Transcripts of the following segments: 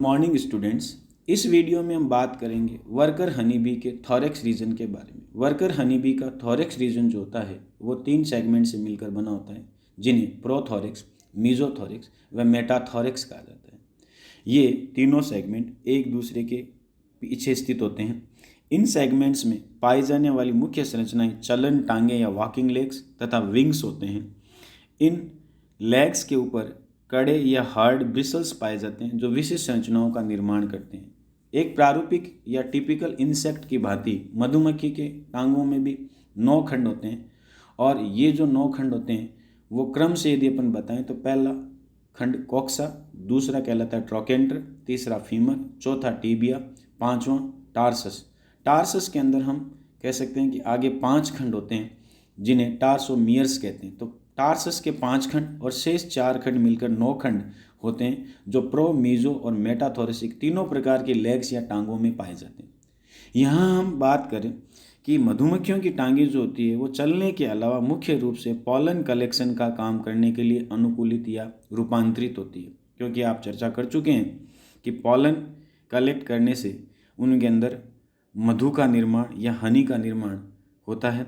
Morning students. इस video में हम बात करेंगे वर्कर हनी बी के थॉरेक्स रीजन के बारे में। वर्कर हनी बी का थॉरेक्स रीजन जो होता है वो 3 सेगमेंट से मिलकर बना होता है, जिन्हें प्रोथॉरेक्स, मीजोथॉरेक्स व मेटाथॉरेक्स कहा जाता है। ये तीनों सेगमेंट एक दूसरे के पीछे स्थित होते हैं। इन सेगमेंट्स में पाई जाने वाली मुख्य संरचनाएं चलन टांगे या वॉकिंग लेग्स तथा विंग्स होते हैं। इन लेग्स के ऊपर कड़े या हार्ड ब्रिसल्स पाए जाते हैं जो विशिष्ट संरचनाओं का निर्माण करते हैं। एक प्रारूपिक या टिपिकल इंसेक्ट की भांति मधुमक्खी के टांगों में भी 9 खंड होते हैं, और ये जो 9 खंड होते हैं वो क्रम से यदि अपन बताएं तो पहला खंड कोक्सा, दूसरा कहलाता है ट्रोकेंटर, तीसरा फीमर, चौथा टीबिया, पांचवा टार्सस। टार्सस के अंदर हम कह सकते हैं कि आगे 5 खंड होते हैं जिन्हें टार्सोमियर्स कहते हैं। तो टार्सस के 5 खंड और शेष 4 खंड मिलकर 9 खंड होते हैं जो प्रो, मीजो और मेटाथोरेसिक तीनों प्रकार के लेग्स या टांगों में पाए जाते हैं। यहाँ हम बात करें कि मधुमक्खियों की टांगें जो होती है वो चलने के अलावा मुख्य रूप से पॉलन कलेक्शन का काम करने के लिए अनुकूलित या रूपांतरित होती है, क्योंकि आप चर्चा कर चुके हैं कि पॉलन कलेक्ट करने से उनके अंदर मधु का निर्माण या हनी का निर्माण होता है।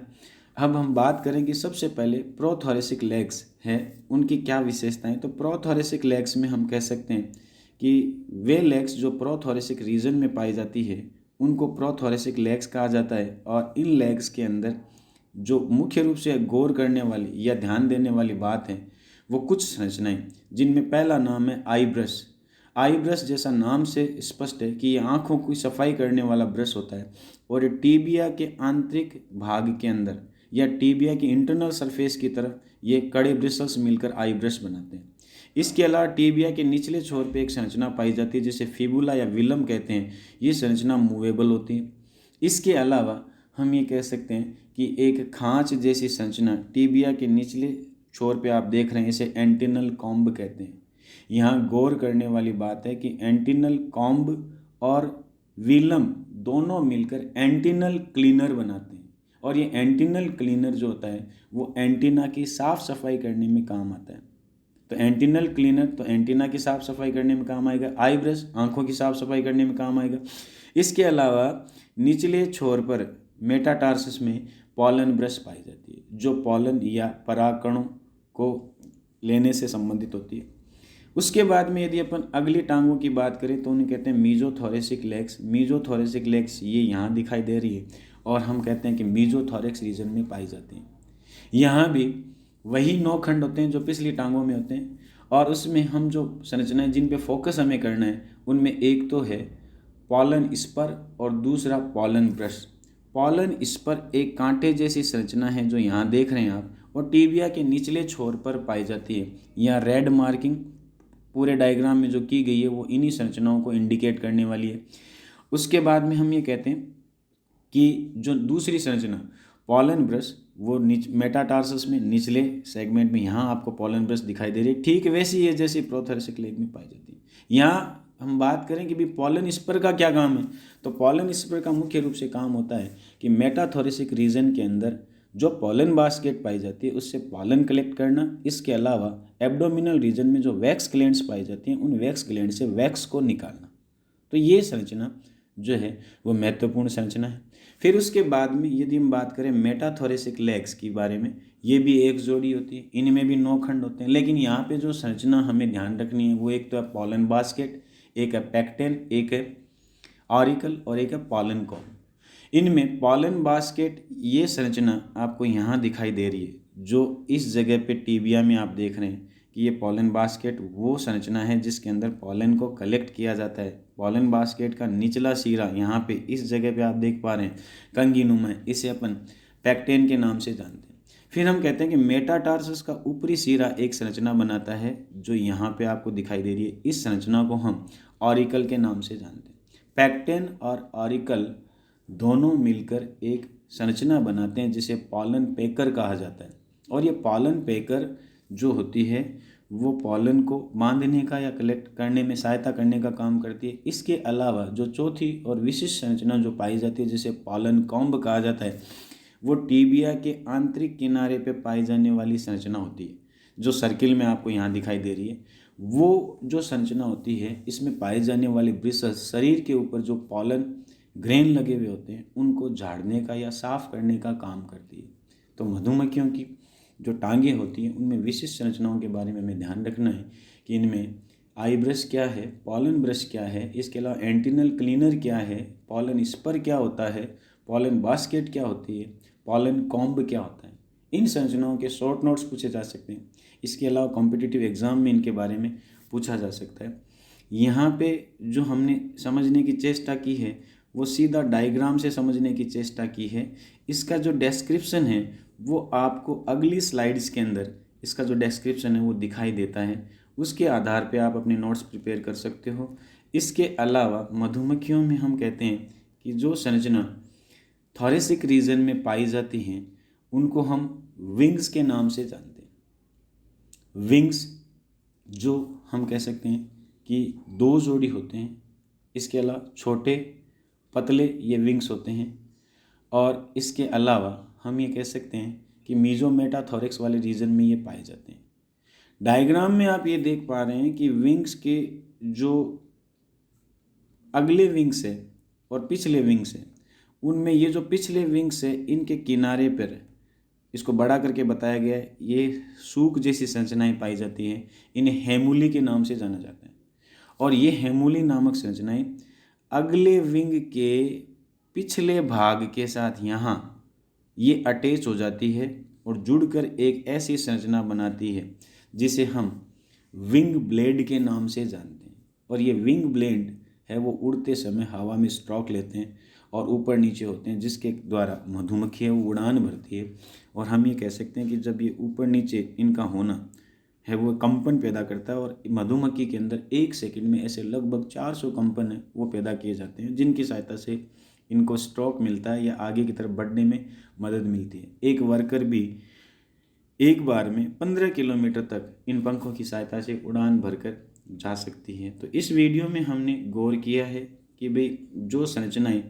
अब हम बात करें कि सबसे पहले प्रोथोरेसिक लेग्स हैं, उनकी क्या विशेषताएं। तो प्रोथोरेसिक लेग्स में हम कह सकते हैं कि वे लेग्स जो प्रोथोरेसिक रीजन में पाई जाती है उनको प्रोथोरेसिक लेग्स कहा जाता है। और इन लेग्स के अंदर जो मुख्य रूप से गौर करने वाली या ध्यान देने वाली बात है वो कुछ संरचनाएं, जिनमें पहला नाम है आई ब्रश। आई ब्रश जैसा नाम से स्पष्ट है कि ये आँखों की सफाई करने वाला ब्रश होता है, और टीबिया के आंतरिक भाग के अंदर या टीबिया की इंटरनल सरफेस की तरफ ये कड़े ब्रिसल्स मिलकर आई ब्रश बनाते हैं। इसके अलावा टीबिया के निचले छोर पे एक संरचना पाई जाती है जिसे फिबुला या विलम कहते हैं। ये संरचना मूवेबल होती है। इसके अलावा हम ये कह सकते हैं कि एक खांच जैसी संरचना टीबिया के निचले छोर पे आप देख रहे हैं, इसे एंटिनल कॉम्ब कहते हैं। यहाँ गौर करने वाली बात है कि एंटिनल कॉम्ब और विलम दोनों मिलकर एंटिनल क्लीनर बनाते हैं, और ये एंटिनल क्लीनर जो होता है वो एंटीना की साफ़ सफाई करने में काम आता है। तो एंटिनल क्लीनर तो एंटीना की साफ़ सफाई करने में काम आएगा, आई ब्रश आंखों की साफ़ सफाई करने में काम आएगा। इसके अलावा निचले छोर पर मेटाटार्सस में पॉलन ब्रश पाई जाती है जो पॉलन या परागकणों को लेने से संबंधित होती है। उसके बाद में यदि अपन अगली टांगों की बात करें तो उन्हें कहते हैं मीजोथोरेसिक लेग्स। मीजोथोरेसिक लेग्स ये यहाँ दिखाई दे रही है, और हम कहते हैं कि मीजोथोरेक्स रीजन में पाई जाती हैं। यहाँ भी वही 9 खंड होते हैं जो पिछली टांगों में होते हैं, और उसमें हम जो संरचनाएं जिन पे फोकस हमें करना है उनमें एक तो है पॉलन स्पर और दूसरा पॉलन ब्रश। पॉलन स्पर एक कांटे जैसी संरचना है जो यहाँ देख रहे हैं आप, और टीबिया के निचले छोर पर पाई जाती है। यहाँ रेड मार्किंग पूरे डायग्राम में जो की गई है वो इन्हीं संरचनाओं को इंडिकेट करने वाली है। उसके बाद में हम ये कहते हैं कि जो दूसरी संरचना पॉलन ब्रश वो मेटाटार्सस में निचले सेगमेंट में यहाँ आपको पॉलन ब्रश दिखाई दे रही है, ठीक वैसी है जैसी प्रोथोरेसिक लेग में पाई जाती है। यहाँ हम बात करें कि भी पॉलन स्पर का क्या काम है, तो पॉलन स्पर का मुख्य रूप से काम होता है कि मेटाथोरेसिक रीजन के अंदर जो पॉलन बास्केट पाई जाती है उससे पॉलन कलेक्ट करना। इसके अलावा एब्डोमिनल रीजन में जो वैक्स ग्लैंड्स पाई जाती हैं उन वैक्स ग्लैंड से वैक्स को निकालना। तो ये संरचना जो है वो महत्वपूर्ण संरचना है। फिर उसके बाद में यदि हम बात करें मेटाथोरेसिक लेग्स के बारे में, ये भी एक जोड़ी होती है, इनमें भी 9 खंड होते हैं। लेकिन यहाँ पे जो संरचना हमें ध्यान रखनी है वो एक तो है पॉलन बास्केट, एक है पैक्टेन, एक है ऑरिकल और एक है पॉलन कॉम। इनमें पॉलन बास्केट ये संरचना आपको यहाँ दिखाई दे रही है, जो इस जगह पे टीबिया में आप देख रहे हैं कि ये पॉलन बास्केट वो संरचना है जिसके अंदर पॉलन को कलेक्ट किया जाता है। पॉलन बास्केट का निचला सिरा यहाँ पे इस जगह पे आप देख पा रहे हैं कंगीनुमा है, इसे अपन पैक्टेन के नाम से जानते हैं। फिर हम कहते हैं कि मेटाटार्सस का ऊपरी सिरा एक संरचना बनाता है जो यहाँ पे आपको दिखाई दे रही है। इस संरचना को हम ऑरिकल के नाम से जानते हैं। पैक्टेन और ऑरिकल दोनों मिलकर एक संरचना बनाते हैं जिसे पॉलन पेकर कहा जाता है। और ये पॉलन पेकर जो होती है वो पॉलन को बांधने का या कलेक्ट करने में सहायता करने का काम करती है। इसके अलावा जो चौथी और विशिष्ट संरचना जो पाई जाती है जिसे पॉलन कॉम्ब कहा जाता है वो टीबिया के आंतरिक किनारे पे पाई जाने वाली संरचना होती है, जो सर्किल में आपको यहाँ दिखाई दे रही है। वो जो संरचना होती है इसमें पाए जाने वाले ब्रिसल्स शरीर के ऊपर जो पॉलन ग्रेन लगे हुए होते हैं उनको झाड़ने का या साफ करने का काम करती है। तो मधुमक्खियों की जो टांगें होती हैं उनमें विशिष्ट संरचनाओं के बारे में हमें ध्यान रखना है कि इनमें आई ब्रश क्या है, पॉलन ब्रश क्या है, इसके अलावा एंटिनल क्लीनर क्या है, पॉलन स्पर क्या होता है, पॉलन बास्केट क्या होती है, पॉलन कॉम्ब क्या होता है। इन संरचनाओं के शॉर्ट नोट्स पूछे जा सकते हैं। इसके अलावा कॉम्पिटिटिव एग्ज़ाम में इनके बारे में पूछा जा सकता है। यहाँ पे जो हमने समझने की चेष्टा की है वो सीधा डायग्राम से समझने की चेष्टा की है। इसका जो डिस्क्रिप्शन है वो आपको अगली स्लाइड्स के अंदर इसका जो डिस्क्रिप्शन है वो दिखाई देता है। उसके आधार पे आप अपने नोट्स प्रिपेयर कर सकते हो। इसके अलावा मधुमक्खियों में हम कहते हैं कि जो संरचना थोरेसिक रीजन में पाई जाती हैं उनको हम विंग्स के नाम से जानते हैं। विंग्स जो हम कह सकते हैं कि 2 जोड़ी होते हैं। इसके अलावा छोटे पतले ये विंग्स होते हैं। और इसके अलावा हम ये कह सकते हैं कि मीजोमेटाथोरेक्स वाले रीजन में ये पाए जाते हैं। डायग्राम में आप ये देख पा रहे हैं कि विंग्स के जो अगले विंग्स है और पिछले विंग्स है उनमें ये जो पिछले विंग्स है इनके किनारे पर इसको बड़ा करके बताया गया है, ये सूक जैसी संरचनाएं पाई जाती हैं। इन्हें हेमूली के नाम से जाना जाता है। और ये हेमूली नामक संरचनाएं अगले विंग के पिछले भाग के साथ यहाँ ये अटैच हो जाती है और जुड़कर एक ऐसी संरचना बनाती है जिसे हम विंग ब्लेड के नाम से जानते हैं। और ये विंग ब्लेड है वो उड़ते समय हवा में स्ट्रोक लेते हैं और ऊपर नीचे होते हैं, जिसके द्वारा मधुमक्खी है वो उड़ान भरती है। और हम ये कह सकते हैं कि जब ये ऊपर नीचे इनका होना है वो कंपन पैदा करता है और मधुमक्खी के अंदर 1 सेकंड में ऐसे लगभग 400 कंपन है वो पैदा किए जाते हैं, जिनकी सहायता से इनको स्ट्रोक मिलता है या आगे की तरफ बढ़ने में मदद मिलती है। एक वर्कर भी एक बार में 15 किलोमीटर तक इन पंखों की सहायता से उड़ान भरकर जा सकती है। तो इस वीडियो में हमने गौर किया है कि भाई जो संरचनाएं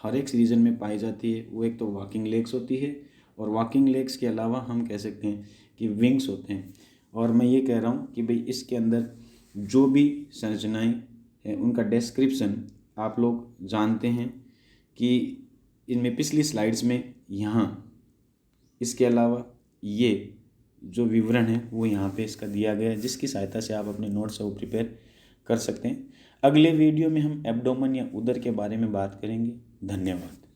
थोरेक्स रीजन में पाई जाती है वो एक तो वॉकिंग लेग्स होती है और वॉकिंग लेग्स के अलावा हम कह सकते हैं कि विंग्स होते हैं। और मैं ये कह रहा हूँ कि भाई इसके अंदर जो भी संरचनाएं हैं उनका डिस्क्रिप्शन आप लोग जानते हैं कि इनमें पिछली स्लाइड्स में यहाँ इसके अलावा ये जो विवरण है वो यहाँ पे इसका दिया गया है, जिसकी सहायता से आप अपने नोट्स को प्रिपेयर कर सकते हैं। अगले वीडियो में हम एब्डोमेन या उदर के बारे में बात करेंगे। धन्यवाद।